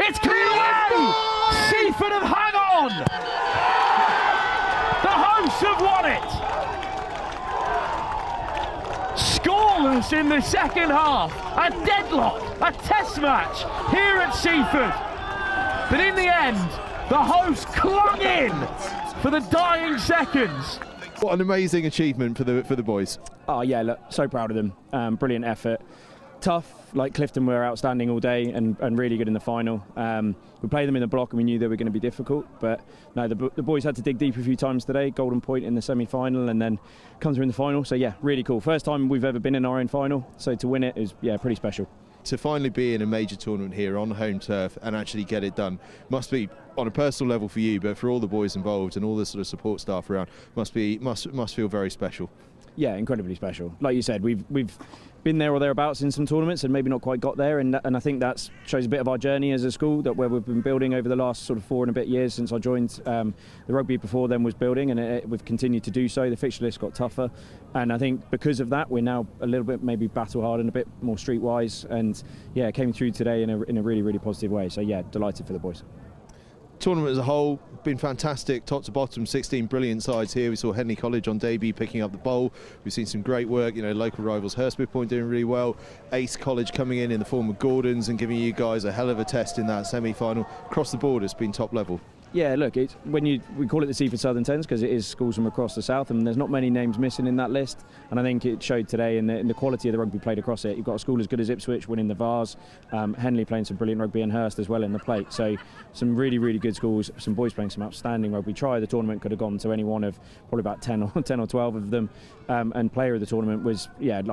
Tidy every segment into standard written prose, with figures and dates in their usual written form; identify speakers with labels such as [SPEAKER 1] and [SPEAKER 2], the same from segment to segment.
[SPEAKER 1] It's cleared away! Seaford have hung on! The hosts have won it! Scoreless in the second half. A deadlock, a test match here at Seaford. But in the end, the hosts clung in for the dying seconds.
[SPEAKER 2] What an amazing achievement for the boys.
[SPEAKER 3] Oh yeah, look, so proud of them. Brilliant effort. Tough, like Clifton were outstanding all day and really good in the final. We played them in the block and we knew they were going to be difficult, but no, the boys had to dig deep a few times today. Golden point in the semi-final and then come through in the final. So yeah, really cool. First time we've ever been in our own final, so to win it is pretty special.
[SPEAKER 2] To finally be in a major tournament here on home turf and actually get it done must be, on a personal level for you, but for all the boys involved and all the sort of support staff around, must feel very special. Yeah,
[SPEAKER 3] incredibly special. Like you said, we've been there or thereabouts in some tournaments and maybe not quite got there, and I think that shows a bit of our journey as a school, that where we've been building over the last sort of 4 and a bit years since I joined. The rugby before then was building, and we've continued to do so. The fixture list got tougher, and I think because of that we're now a little bit maybe battle hard and a bit more streetwise, and yeah, came through today in a really, really positive way. So yeah, delighted for the boys.
[SPEAKER 2] Tournament as a whole been fantastic, top to bottom. 16 brilliant sides here. We saw Henley College on debut picking up the bowl. We've seen some great work, local rivals Hurstby Point doing really well. Ace College coming in the form of Gordons and giving you guys a hell of a test in that semi-final. Across the board, it's been top level.
[SPEAKER 3] Yeah, look, we call it the Seaford Southern Tens because it is schools from across the south, and there's not many names missing in that list. And I think it showed today in the quality of the rugby played across it. You've got a school as good as Ipswich winning the Vars, Henley playing some brilliant rugby, and Hurst as well in the plate. So some really, really good schools, some boys playing some outstanding rugby. Try of the tournament could have gone to any one of probably about 10 or 12 of them. And player of the tournament was,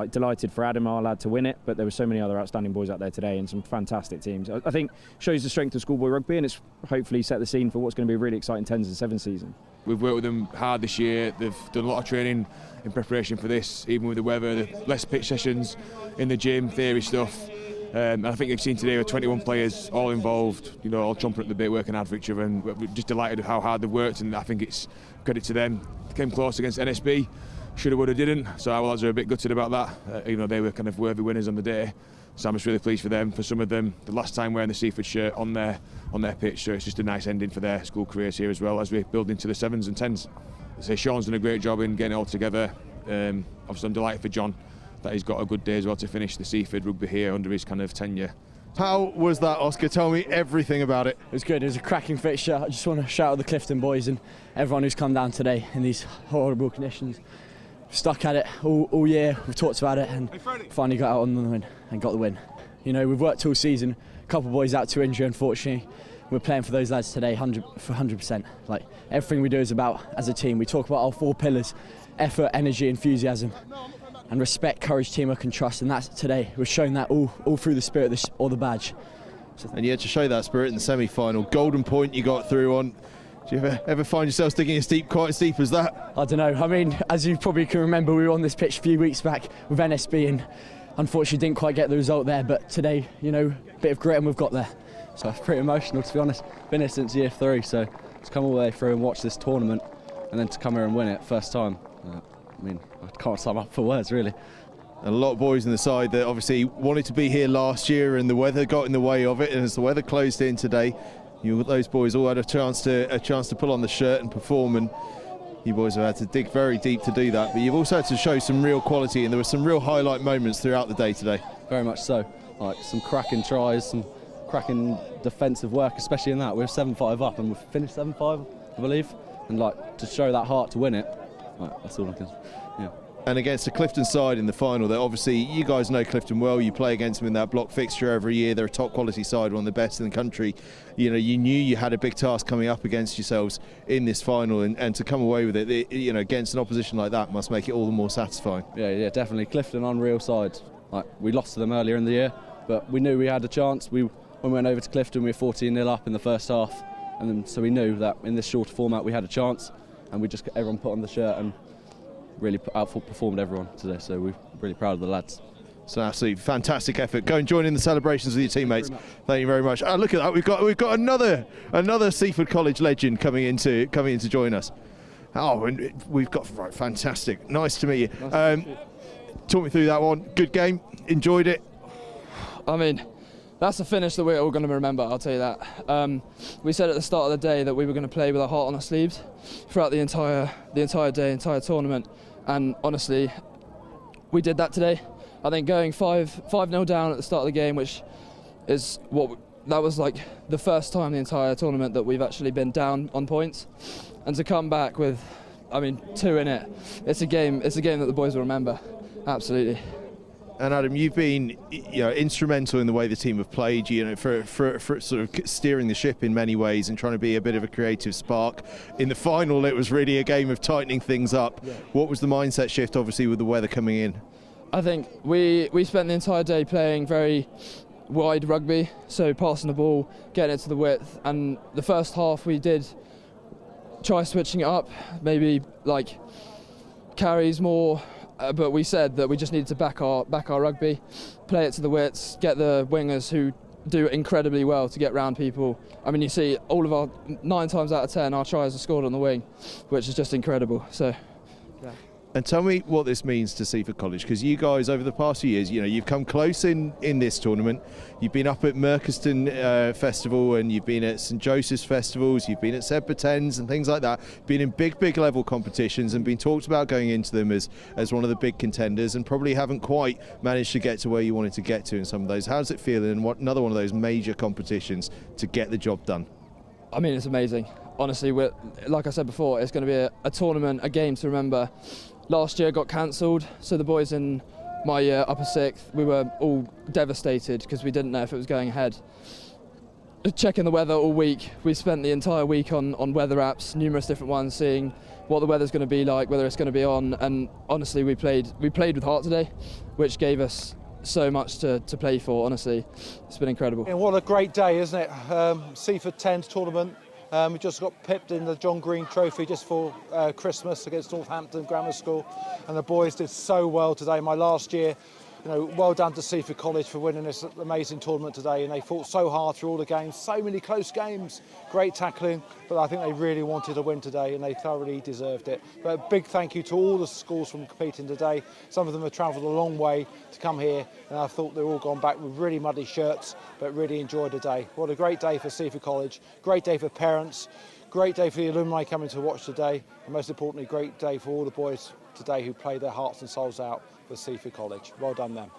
[SPEAKER 3] delighted for Adam, our lad, to win it. But there were so many other outstanding boys out there today and some fantastic teams. I think shows the strength of schoolboy rugby, and it's hopefully set the scene for what's going to be a really exciting 10s and 7 season.
[SPEAKER 4] We've worked with them hard this year. They've done a lot of training in preparation for this, even with the weather, the less pitch sessions in the gym, theory stuff. And I think you've seen today with 21 players all involved, all chomping at the bit, working hard for each other, and we're just delighted with how hard they've worked, and I think it's credit to them. They came close against NSB, shoulda, woulda, didn't, so our lads are a bit gutted about that. They were kind of worthy winners on the day, so I'm just really pleased for them. For some of them, the last time wearing the Seaford shirt on their pitch, so it's just a nice ending for their school careers here as well as we build into the 7s and 10s. So Sean's done a great job in getting it all together. Obviously I'm delighted for John that he's got a good day as well to finish the Seaford rugby here under his kind of tenure.
[SPEAKER 2] How was that, Oscar? Tell me everything about it.
[SPEAKER 5] It was good. It was a cracking fixture. I just want to shout out the Clifton boys and everyone who's come down today in these horrible conditions. We've stuck at it all year. We've talked about it and finally got out on the win and got the win. We've worked all season. A couple of boys out to injury, unfortunately. We're playing for those lads today 100%. Like, everything we do is about as a team. We talk about our 4 pillars: effort, energy, enthusiasm, and respect, courage, teamwork and trust, and that's today. We're showing that all through the spirit or the badge.
[SPEAKER 2] And you had to show that spirit in the semi-final. Golden point you got through on. Do you ever find yourself digging quite as deep as that?
[SPEAKER 5] I don't know. I mean, as you probably can remember, we were on this pitch a few weeks back with NSB and unfortunately didn't quite get the result there, but today, a bit of grit and we've got there. So it's pretty emotional, to be honest. Been here since year 3, so to come all the way through and watch this tournament and then to come here and win it first time. I can't sum up for words, really.
[SPEAKER 2] A lot of boys in the side that obviously wanted to be here last year, and the weather got in the way of it. And as the weather closed in today, those boys all had a chance to pull on the shirt and perform. And you boys have had to dig very deep to do that. But you've also had to show some real quality, and there were some real highlight moments throughout the day today.
[SPEAKER 6] Very much so. Like some cracking tries, some cracking defensive work, especially in that. We're 7-5 up, and we've finished 7-5, I believe. And to show that heart to win it. That's all I can. Yeah.
[SPEAKER 2] And against the Clifton side in the final, that obviously you guys know Clifton well. You play against them in that block fixture every year. They're a top quality side, one of the best in the country. You knew you had a big task coming up against yourselves in this final, and to come away with it, against an opposition like that must make it all the more satisfying.
[SPEAKER 6] Yeah, definitely. Clifton unreal side. We lost to them earlier in the year, but we knew we had a chance. When we went over to Clifton, we were 14-0 up in the first half, and so we knew that in this shorter format we had a chance, and we just everyone put on the shirt and really outperformed everyone today, so we're really proud of the lads.
[SPEAKER 2] It's an absolutely fantastic effort. Go and join in the celebrations with your teammates. Thank you very much. Look at that, we've got another Seaford College legend coming in to join us. Oh, and we've got fantastic. Nice to meet you. Talk me through that one. Good game. Enjoyed it.
[SPEAKER 7] I mean, That's a finish that we're all going to remember, I'll tell you that. We said at the start of the day that we were going to play with our heart on our sleeves throughout the entire day, entire tournament, and honestly, we did that today. I think going 5-0 down at the start of the game, which is that was like the first time the entire tournament that we've actually been down on points, and to come back with, 2 in it. It's a game that the boys will remember, absolutely.
[SPEAKER 2] And Adam, you've been instrumental in the way the team have played, for sort of steering the ship in many ways and trying to be a bit of a creative spark. In the final, it was really a game of tightening things up. Yeah. What was the mindset shift, obviously, with the weather coming in?
[SPEAKER 7] I think we spent the entire day playing very wide rugby, so passing the ball, getting it to the width, and the first half we did try switching it up, maybe like carries more. But we said that we just needed to back our rugby, play it to the widths, get the wingers who do incredibly well to get round people. You see all of our 9 times out of 10 our tries are scored on the wing, which is just incredible. So, yeah.
[SPEAKER 2] And tell me what this means to Seaford College, because you guys over the past few years, you've come close in this tournament. You've been up at Mercaston Festival, and you've been at St Joseph's Festivals, you've been at Sebbertens and things like that, been in big level competitions and been talked about going into them as one of the big contenders, and probably haven't quite managed to get to where you wanted to get to in some of those. How does it feel in another one of those major competitions to get the job done?
[SPEAKER 7] It's amazing. Honestly, like I said before, it's going to be a tournament, a game to remember. Last year got cancelled, so the boys in my year, upper 6th, we were all devastated because we didn't know if it was going ahead. Checking the weather all week, we spent the entire week on weather apps, numerous different ones, seeing what the weather's going to be like, whether it's going to be on, and honestly we played with heart today, which gave us so much to play for. Honestly, it's been incredible.
[SPEAKER 8] And what a great day, isn't it? Seaford 10 tournament. We just got pipped in the John Green Trophy just for Christmas against Northampton Grammar School, and the boys did so well today. My last year, well done to Seaford College for winning this amazing tournament today, and they fought so hard through all the games, so many close games, great tackling, but I think they really wanted to win today and they thoroughly deserved it. But a big thank you to all the schools from competing today. Some of them have travelled a long way to come here, and I thought they've all gone back with really muddy shirts, but really enjoyed the day. What a great day for Seaford College, great day for parents, great day for the alumni coming to watch today, and most importantly, great day for all the boys today who played their hearts and souls out for Seaford College. Well done them.